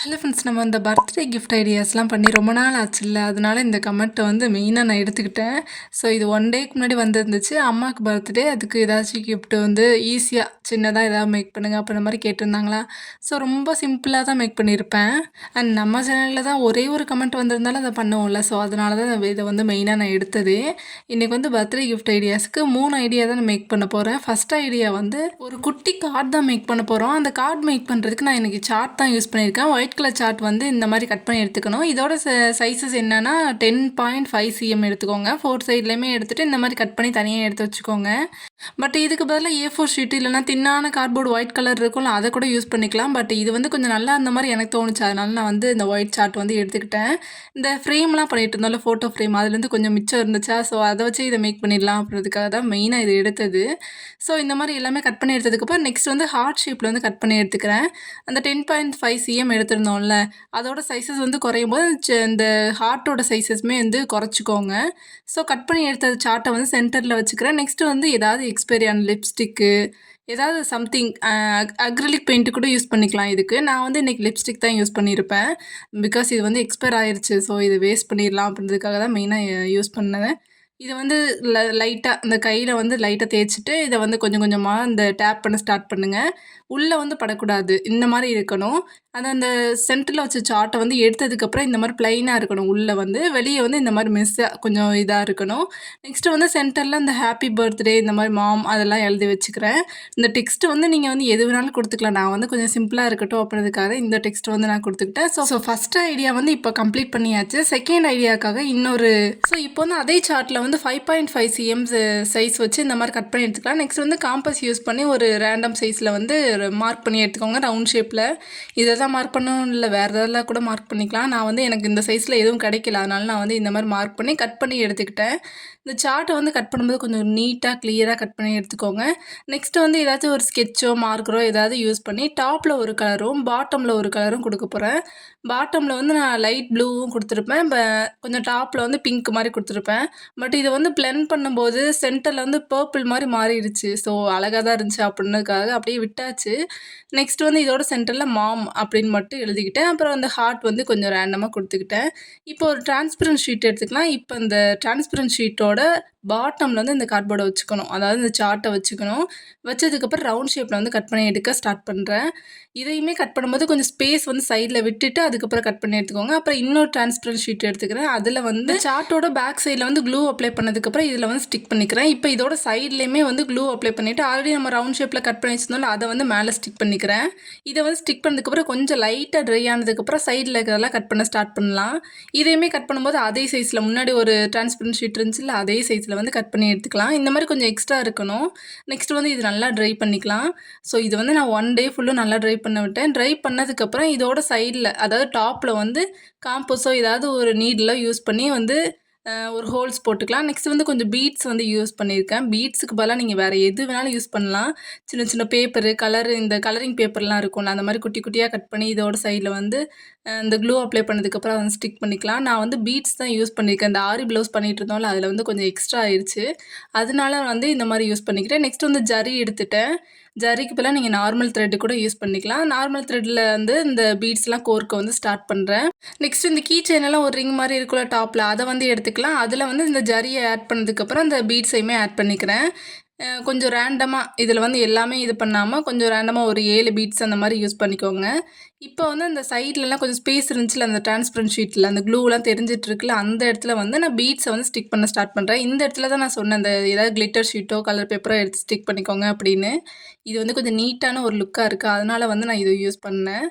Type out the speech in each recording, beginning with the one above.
Hello friends, நம்ம இந்த birthday gift ஐடியாஸ்லாம் பண்ணி ரொம்ப நாள் ஆச்சுல்ல, அதனால இந்த கமெண்ட்டை வந்து மெயினாக நான் எடுத்துக்கிட்டேன். ஸோ இது ஒன் டேக்கு முன்னாடி வந்துருந்துச்சு. அம்மாவுக்கு பர்த்டே, அதுக்கு ஏதாச்சும் கிஃப்ட் வந்து ஈஸியாக சின்னதாக ஏதாவது மேக் பண்ணுங்க அப்படின்ற மாதிரி கேட்டிருந்தாங்களா. ஸோ ரொம்ப சிம்பிளாக தான் மேக் பண்ணியிருப்பேன். அண்ட் நம்ம சேனலில் தான் ஒரே ஒரு கமெண்ட் வந்திருந்தாலும் அதை பண்ணுவோம்ல. ஸோ அதனால தான் இதை வந்து மெயினாக நான் எடுத்தது. இன்றைக்கி வந்து பர்த்டே கிஃப்ட் ஐடியாஸ்க்கு 3 ஐடியா தான் நான் மேக் பண்ண போகிறேன். ஃபஸ்ட் ஐடியா வந்து ஒரு குட்டி கார்டு தான் மேக் பண்ண போகிறோம். அந்த கார்டு மேக் பண்ணுறதுக்கு நான் இன்றைக்கி சார்ட் தான் யூஸ் பண்ணியிருக்கேன். ஒயிட் கலர் சார்ட் வந்து இந்த மாதிரி கட் பண்ணி எடுத்துக்கணும். இதோட சைஸஸ் என்னன்னா 10.5 cm எடுத்துக்கோங்க. 4 சைட்லையுமே எடுத்துகிட்டு இந்த மாதிரி கட் பண்ணி தனியாக எடுத்து வச்சுக்கோங்க. பட் இதுக்கு பதிலாக A4 ஷீட் இல்லைனா தின்னான கார்ட்போர்டு ஒயிட் கலர் இருக்கும்ல, அதை கூட யூஸ் பண்ணிக்கலாம். பட் இது வந்து கொஞ்சம் நல்லா அந்த மாதிரி எனக்கு தோணுச்சு. அதனால நான் வந்து இந்த ஒயிட் சார்ட் வந்து எடுத்துக்கிட்டேன். இந்த ஃப்ரேம்லாம் பண்ணிட்டு இருந்தோம்ல, ஃபோட்டோ ஃப்ரேம், அதுலேருந்து கொஞ்சம் மிச்சம் இருந்துச்சா, ஸோ அதை வச்சு இதை மேக் பண்ணிடலாம் அப்படின்றதுக்காக தான் மெயினாக இது எடுத்தது. ஸோ இந்த மாதிரி எல்லாமே கட் பண்ணி எடுத்ததுக்கப்புறம் நெக்ஸ்ட் வந்து ஹார்ட் ஷேப்பில் வந்து கட் பண்ணி எடுத்துக்கிறேன். அந்த 10.5 cm எடுத்திருந்தோம்ல, அதோட சைஸஸ் வந்து குறையும் போது இந்த ஹார்ட்டோட சைஸஸ்மே வந்து குறைச்சிக்கோங்க. ஸோ கட் பண்ணி எடுத்த சார்ட்டை வந்து சென்டரில் வச்சுக்கிறேன். நெக்ஸ்ட்டு வந்து ஏதாவது எக்ஸ்பைரியான லிப்ஸ்டிக்கு, ஏதாவது சம்திங் அக்ரிலிக் பெயிண்ட்டு கூட யூஸ் பண்ணிக்கலாம் இதுக்கு. நான் வந்து இன்றைக்கி லிப்ஸ்டிக் தான் யூஸ் பண்ணியிருப்பேன். பிகாஸ் இது வந்து எக்ஸ்பயர் ஆயிடுச்சு. ஸோ இது வேஸ்ட் பண்ணிடலாம் அப்படின்றதுக்காக தான் மெயினாக யூஸ் பண்ணேன். இதை வந்து லைட்டாக இந்த கையில் வந்து லைட்டாக தேய்ச்சிட்டு இதை வந்து கொஞ்சம் கொஞ்சமாக இந்த டேப் பண்ண ஸ்டார்ட் பண்ணுங்கள். உள்ளே வந்து படக்கூடாது, இந்த மாதிரி இருக்கணும். அதை அந்த சென்டரில் வச்ச சார்ட்டை வந்து எடுத்ததுக்கப்புறம் இந்த மாதிரி ப்ளைனாக இருக்கணும். உள்ளே வந்து வெளியே வந்து இந்த மாதிரி மிஸ்ஸாக கொஞ்சம் இதாக இருக்கணும். நெக்ஸ்ட்டு வந்து சென்டரில் இந்த ஹாப்பி பர்த்டே இந்த மாதிரி மாம் அதெல்லாம் எழுதி வச்சுக்கிறேன். இந்த டெக்ஸ்ட்டு வந்து நீங்கள் வந்து எது வேணாலும் கொடுத்துக்கலாம். நான் வந்து கொஞ்சம் சிம்பிளாக இருக்கட்டும் அப்படின்றதுக்காக இந்த டெக்ஸ்ட் வந்து நான் கொடுத்துக்கிட்டேன். ஸோ ஃபஸ்ட் ஐடியா வந்து இப்போ கம்ப்ளீட் பண்ணியாச்சு. செகண்ட் ஐடியாக்காக இப்போ வந்து அதே சார்ட்டில் வந்து 5.5 cm சைஸ் வச்சு இந்த மாதிரி கட் பண்ணி எடுத்துக்கலாம். நெக்ஸ்ட் வந்து காம்பஸ் யூஸ் பண்ணி ஒரு ரேண்டம் சைஸில் வந்து மார்க் பண்ணி எடுத்துக்கோங்க ரவுண்ட் ஷேப்பில். இதை தான் மார்க் பண்ணணும், இல்லை வேறு எதாவது கூட மார்க் பண்ணிக்கலாம். நான் வந்து எனக்கு இந்த சைஸில் எதுவும் கிடைக்கல, அதனால நான் வந்து இந்த மாதிரி மார்க் பண்ணி கட் பண்ணி எடுத்துக்கிட்டேன். இந்த சார்ட்டை வந்து கட் பண்ணும்போது கொஞ்சம் நீட்டாக கிளியராக கட் பண்ணி எடுத்துக்கோங்க. நெக்ஸ்ட்டு வந்து ஏதாச்சும் ஒரு ஸ்கெட்சோ மார்க்கரோ ஏதாவது யூஸ் பண்ணி டாப்பில் ஒரு கலரும் பாட்டமில் ஒரு கலரும் கொடுக்க போகிறேன். பாட்டமில் வந்து நான் லைட் ப்ளூவும் கொடுத்துருப்பேன், கொஞ்சம் டாப்பில் வந்து பிங்க் மாதிரி கொடுத்துருப்பேன். பட் இதை வந்து பிளெண்ட் பண்ணும்போது சென்டரில் வந்து பர்பிள் மாதிரி மாறிடுச்சு. ஸோ அழகாக தான் இருந்துச்சு அப்படின்றதுக்காக அப்படியே விட்டாச்சு. நெக்ஸ்ட் வந்து இதோட சென்டரில் மாம் அப்படின்னு மட்டும் எழுதிக்கிட்டேன். அப்புறம் அந்த ஹார்ட் வந்து கொஞ்சம் ரேண்டமாக கொடுத்துக்கிட்டேன். இப்போ ஒரு டிரான்ஸ்பரண்ட் ஷீட் எடுத்துக்கலாம். இப்போ இந்த டிரான்ஸ்பரண்ட் ஷீட்டோட பாட்டமில் வந்து இந்த கார்ட்போர்டை வச்சுக்கணும், அதாவது இந்த சார்ட்டை வச்சுக்கணும். வச்சதுக்கப்புறம் ரவுண்ட் ஷேப்பில் வந்து கட் பண்ணி எடுக்க ஸ்டார்ட் பண்ணுறேன். இதையுமே கட் பண்ணும்போது கொஞ்சம் ஸ்பேஸ் வந்து சைடில் விட்டுட்டு அதுக்கப்புறம் கட் பண்ணி எடுத்துக்கோங்க. அப்புறம் இன்னொரு டிரான்ஸ்பரண்ட் ஷீட் எடுத்துக்கிறேன். அதில் வந்து சார்ட்டோட பேக் சைடில் வந்து க்ளூ அப்ளை பண்ணதுக்கப்புறம் இதில் வந்து ஸ்டிக் பண்ணிக்கிறேன். இப்போ இதோட சைட்லேயுமே வந்து க்ளூ அப்ளை பண்ணிவிட்டு ஆல்ரெடி நம்ம ரவுண்ட் ஷேப்பில் கட் பண்ணி வச்சிருந்தோம்ல, அதை வந்து மேலே ஸ்டிக் பண்ணிக்கிறேன். இதை வந்து ஸ்டிக் பண்ணதுக்கப்புறம் கொஞ்சம் லைட்டாக ட்ரை ஆனதுக்கப்புறம் சைடில் இருக்கிறதெல்லாம் கட் பண்ண ஸ்டார்ட் பண்ணலாம். இதையுமே கட் பண்ணும்போது அதே சைஸில் முன்னாடி ஒரு டிரான்ஸ்பரண்ட் ஷீட் இருந்துச்சுல்ல, அதே சைஸில் வந்து கட் பண்ணி எடுத்துக்கலாம். இந்த மாதிரி கொஞ்சம் எக்ஸ்ட்ரா இருக்கணும். நெக்ஸ்ட் வந்து இது நல்லா ட்ரை பண்ணிக்கலாம். ஸோ இது வந்து நான் 1 டே ஃபுல்லும் நல்லா ட்ரை பண்ண விட்டேன். ட்ரை பண்ணதுக்கப்புறம் இதோட சைடில், அதாவது டாப்பில் வந்து காம்போஸோ ஏதாவது ஒரு நீடில் யூஸ் பண்ணி வந்து ஒரு ஹோல்ஸ் போட்டுக்கலாம். நெக்ஸ்ட் வந்து கொஞ்சம் பீட்ஸ் வந்து யூஸ் பண்ணியிருக்கேன். பீட்ஸுக்கு பதிலாக நீங்கள் வேறு எது வேணாலும் யூஸ் பண்ணலாம். சின்ன சின்ன பேப்பரு, இந்த கலரிங் பேப்பர்லாம் இருக்கும்ல, அந்த மாதிரி குட்டி குட்டியாக கட் பண்ணி இதோட சைடில் வந்து இந்த க்ளூ அப்ளை பண்ணதுக்கப்புறம் வந்து ஸ்டிக் பண்ணிக்கலாம். நான் வந்து பீட்ஸ் தான் யூஸ் பண்ணியிருக்கேன். இந்த ஆரி ப்ளவுஸ் பண்ணிகிட்டு இருந்தோம்ல, அதில் வந்து கொஞ்சம் எக்ஸ்ட்ரா ஆயிடுச்சு. அதனால வந்து இந்த மாதிரி யூஸ் பண்ணிக்கிறேன். நெக்ஸ்ட் வந்து ஜரி எடுத்துட்டேன். ஜரிக்கு பதிலாக நீங்கள் நார்மல் த்ரெட்டு கூட யூஸ் பண்ணிக்கலாம். நார்மல் த்ரெட்டில் வந்து இந்த பீட்ஸ்லாம் கோர்க்க வந்து ஸ்டார்ட் பண்ணுறேன். நெக்ஸ்ட் இந்த கீ செயினெல்லாம் ஒரு ரிங் மாதிரி இருக்குல்ல டாப்பில், அதை வந்து எடுத்துக்கலாம். அதில் வந்து இந்த ஜரியை ஆட் பண்ணதுக்கப்புறம் இந்த பீட்ஸையுமே ஆட் பண்ணிக்கிறேன். கொஞ்சம் ரேண்டமாக இதில் வந்து எல்லாமே இது பண்ணாமல் கொஞ்சம் ரேண்டமாக ஒரு 7 பீட்ஸ் அந்த மாதிரி யூஸ் பண்ணிக்கோங்க. இப்போ வந்து அந்த சைட்லலாம் கொஞ்சம் ஸ்பேஸ் இருந்துச்சுல, அந்த டிரான்ஸ்பரண்ட் ஷீட்டில் அந்த க்ளூலாம் தெரிஞ்சிட்டு இருக்குல்ல, அந்த இடத்துல வந்து நான் பீட்ஸை வந்து ஸ்டிக் பண்ண ஸ்டார்ட் பண்ணுறேன். இந்த இடத்துல தான் நான் சொன்னேன், அந்த ஏதாவது கிளிட்டர் ஷீட்டோ கலர் பேப்பரோ எடுத்து ஸ்டிக் பண்ணிக்கோங்க அப்படின்னு. இது வந்து கொஞ்சம் நீட்டான ஒரு லுக்காக இருக்குது, அதனால் வந்து நான் இதை யூஸ் பண்ணேன்.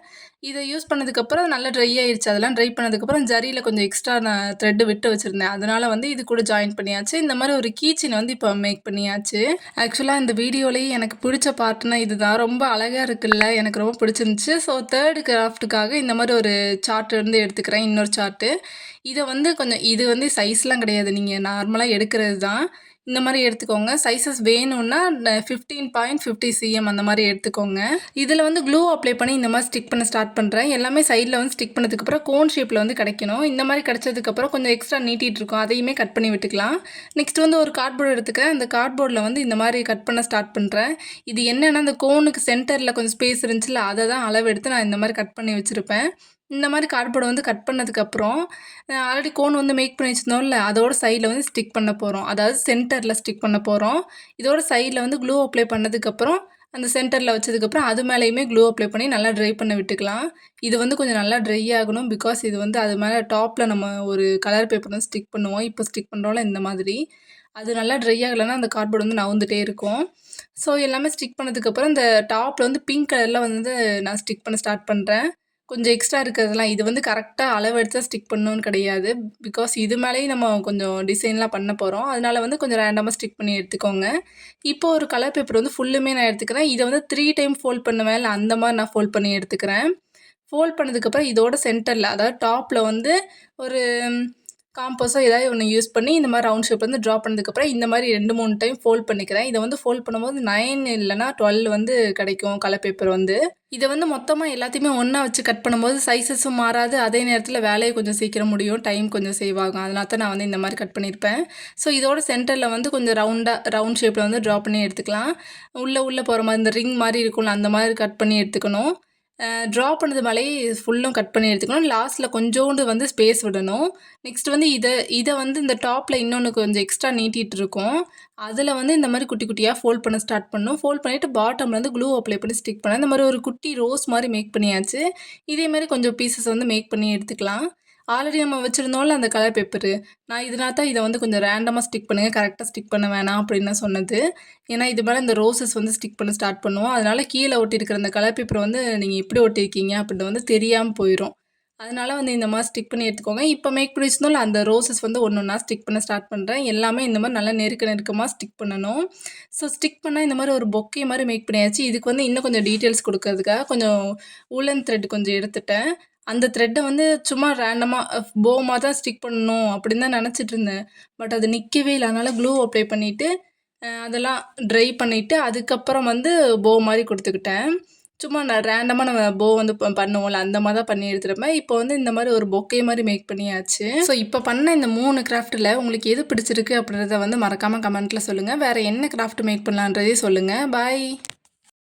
இதை யூஸ் பண்ணதுக்கப்புறம் நல்லா ட்ரை ஆயிடுச்சு. அதெல்லாம் ட்ரை பண்ணதுக்கப்புறம் ஜரியில் கொஞ்சம் எக்ஸ்ட்ரா நான் த்ரெட்டு விட்டு வச்சுருந்தேன், அதனால் வந்து இது கூட ஜாயின் பண்ணியாச்சு. இந்த மாதிரி ஒரு கீ செயின் வந்து இப்போ மேக் பண்ணியாச்சு. ஆக்சுவலாக இந்த வீடியோலேயே எனக்கு பிடிச்ச பார்ட்னா இதுதான். ரொம்ப அழகாக இருக்குல்ல, எனக்கு ரொம்ப பிடிச்சிருந்துச்சு. ஸோ தேர்டு கிராஃப்ட்டுக்காக இந்த மாதிரி ஒரு சார்ட் இருந்து எடுத்துக்கிறேன், இன்னொரு சார்ட்டு. இதை வந்து கொஞ்சம் இது வந்து சைஸ்லாம் கிடையாது, நீங்கள் நார்மலாக எடுக்கிறது தான். இந்த மாதிரி எடுத்துக்கோங்க. சைஸஸ் வேணும்னா 15.50 cm அந்த மாதிரி எடுத்துக்கோங்க. இதில் வந்து க்ளூ அப்ளை பண்ணி இந்த மாதிரி ஸ்டிக் பண்ண ஸ்டார்ட் பண்ணுறேன். எல்லாமே சைடில் வந்து ஸ்டிக் பண்ணதுக்கப்புறம் கோன் ஷேப்பில் வந்து கிடைக்கணும். இந்த மாதிரி கிடச்சதுக்கப்புறம் கொஞ்சம் எக்ஸ்ட்ரா நீட்டிகிட்டு இருக்கும், அதையுமே கட் பண்ணி விட்டுக்கலாம். நெக்ஸ்ட் வந்து ஒரு கார்ட்போர்டு எடுத்துக்கிறேன். அந்த கார்ட்போர்டில் வந்து இந்த மாதிரி கட் பண்ண ஸ்டார்ட் பண்ணுறேன். இது என்னென்னா, அந்த கோனுக்கு சென்டரில் கொஞ்சம் ஸ்பேஸ் இருந்துச்சுல, அதை தான் அளவு எடுத்து நான் இந்த மாதிரி கட் பண்ணி வச்சுருப்பேன். இந்த மாதிரி கார்ட்போர்டை வந்து கட் பண்ணதுக்கப்புறம் ஆல்ரெடி கோன் வந்து மேக் பண்ணி வச்சுருந்தோம்ல, அதோட சைடில் வந்து ஸ்டிக் பண்ண போகிறோம். அதாவது சென்டரில் ஸ்டிக் பண்ண போகிறோம். இதோட சைடில் வந்து க்ளூ அப்ளை பண்ணதுக்கப்புறம் அந்த சென்டரில் வச்சதுக்கப்புறம் அது மேலேயுமே க்ளூ அப்ளை பண்ணி நல்லா ட்ரை பண்ண விட்டுக்கலாம். இது வந்து கொஞ்சம் நல்லா ட்ரை ஆகணும். பிகாஸ் இது வந்து அது மேலே டாப்பில் நம்ம ஒரு கலர் பேப்பர் வந்து ஸ்டிக் பண்ணுவோம். இப்போ ஸ்டிக் பண்ணுறோம்ல இந்த மாதிரி. அது நல்லா ட்ரை ஆகலைன்னா அந்த கார்ட்போர்டு வந்து நவுந்துட்டே இருக்கும். ஸோ எல்லாமே ஸ்டிக் பண்ணதுக்கப்புறம் இந்த டாப்பில் வந்து பிங்க் கலரில் வந்து நான் ஸ்டிக் பண்ண ஸ்டார்ட் பண்ணுறேன். கொஞ்சம் எக்ஸ்ட்ரா இருக்கிறதெல்லாம் இது வந்து கரெக்டாக அளவு எடுத்து தான் ஸ்டிக் பண்ணணும்னு கிடையாது. பிகாஸ் இது மேலேயும் நம்ம கொஞ்சம் டிசைன்லாம் பண்ண போகிறோம். அதனால வந்து கொஞ்சம் ரேண்டமாக ஸ்டிக் பண்ணி எடுத்துக்கோங்க. இப்போ ஒரு கலர் பேப்பர் வந்து ஃபுல்லுமே நான் எடுத்துக்கிறேன். இதை வந்து 3 டைம் ஃபோல்ட் பண்ணுவேன். இல்லை அந்த மாதிரி நான் ஃபோல்ட் பண்ணி எடுத்துக்கிறேன். ஃபோல்ட் பண்ணதுக்கப்புறம் இதோட சென்டரில் அதாவது டாப்பில் வந்து ஒரு காம்போஸோ ஏதாவது ஒன்று யூஸ் பண்ணி இந்த மாதிரி ரவுண்ட் ஷேப் வந்து ட்ரா பண்ணதுக்கப்புறம் இந்த மாதிரி 2-3 டைம் ஃபோல்ட் பண்ணிக்கிறேன். இதை வந்து ஃபோல்ட் பண்ணும்போது 9 இல்லைனா 12 வந்து கிடைக்கும் கலர் பேப்பர் வந்து. இதை வந்து மொத்தமாக எல்லாத்தையுமே ஒன்றா வச்சு கட் பண்ணும்போது சைஸஸும் மாறாது. அதே நேரத்தில் வேலையை கொஞ்சம் சீக்கிரம் முடியும். டைம் கொஞ்சம் சேவ் ஆகும். அதனால தான் நான் வந்து இந்த மாதிரி கட் பண்ணியிருப்பேன். ஸோ இதோட சென்டரில் வந்து கொஞ்சம் ரவுண்ட் ஷேப்பில் வந்து ட்ரா பண்ணி எடுத்துக்கலாம். உள்ளே போகிற மாதிரி இந்த ரிங் மாதிரி இருக்கும்ல அந்த மாதிரி கட் பண்ணி எடுத்துக்கணும். ட்ரா பண்ணது மேலேயே ஃபுல்லும் கட் பண்ணி எடுத்துக்கணும். லாஸ்ட்டில் கொஞ்சோண்டு வந்து ஸ்பேஸ் விடணும். நெக்ஸ்ட் வந்து இதை வந்து இந்த டாப்பில் இன்னொன்று கொஞ்சம் எக்ஸ்ட்ரா நீட்டிகிட்டு இருக்கும். அதில் வந்து இந்த மாதிரி குட்டி குட்டியாக ஃபோல்ட் பண்ண ஸ்டார்ட் பண்ணணும். ஃபோல்ட் பண்ணிவிட்டு பாட்டமில் வந்து க்ளூ அப்ளை பண்ணி ஸ்டிக் பண்ணேன். இந்த மாதிரி ஒரு குட்டி ரோஸ் மாதிரி மேக் பண்ணியாச்சு. இதே மாதிரி கொஞ்சம் பீசஸ் வந்து மேக் பண்ணி எடுத்துக்கலாம். ஆல்ரெடி நம்ம வச்சுருந்தோம்ல அந்த கலர் பேப்பரு, நான் இதனால தான் இதை வந்து கொஞ்சம் ரேண்டமாக ஸ்டிக் பண்ணுங்கள், கரெக்டாக ஸ்டிக் பண்ண வேணாம் அப்படின்னு சொன்னது. ஏன்னா இது மேலே இந்த ரோசஸ் வந்து ஸ்டிக் பண்ண ஸ்டார்ட் பண்ணுவோம். அதனால் கீழே ஒட்டியிருக்கிற அந்த கலர் பேப்பரை வந்து நீங்கள் எப்படி ஒட்டியிருக்கீங்க அப்படின்னு வந்து தெரியாமல் போயிடும். அதனால வந்து இந்த மாதிரி ஸ்டிக் பண்ணி எடுத்துக்கோங்க. இப்போ மேக் பண்ணி வச்சிருந்தோம்ல அந்த ரோசஸ் வந்து ஒன்று ஒன்றா ஸ்டிக் பண்ண ஸ்டார்ட் பண்ணுறேன். எல்லாமே இந்த மாதிரி நல்லா நெருக்கமாக ஸ்டிக் பண்ணணும். ஸோ ஸ்டிக் பண்ணால் இந்த மாதிரி ஒரு பொக்கே மாதிரி மேக் பண்ணியாச்சு. இதுக்கு வந்து இன்னும் கொஞ்சம் டீட்டெயில்ஸ் கொடுக்கறதுக்காக கொஞ்சம் வூலன் த்ரெட் கொஞ்சம் எடுத்துட்டேன். அந்த த்ரெட்டை வந்து சும்மா ரேண்டமாக போமாக தான் ஸ்டிக் பண்ணணும் அப்படின்னு தான் நினச்சிட்டு இருந்தேன். பட் அது நிற்கவே இல்லை. அதனால் க்ளூ அப்ளை பண்ணிவிட்டு அதெல்லாம் ட்ரை பண்ணிவிட்டு அதுக்கப்புறம் வந்து போ மாதிரி கொடுத்துக்கிட்டேன். சும்மா நான் ரேண்டமாக நம்ம போ வந்து பண்ணுவோம்ல அந்த மாதிரி தான் பண்ணி எடுத்துருப்பேன். இப்போ வந்து இந்த மாதிரி ஒரு பொக்கே மாதிரி மேக் பண்ணியாச்சு. ஸோ இப்போ பண்ண இந்த 3 கிராஃப்ட்டில் உங்களுக்கு எது பிடிச்சிருக்கு அப்படின்றத வந்து மறக்காமல் கமெண்ட்டில் சொல்லுங்கள். வேறு என்ன கிராஃப்ட் மேக் பண்ணலான்றதே சொல்லுங்கள். பாய்.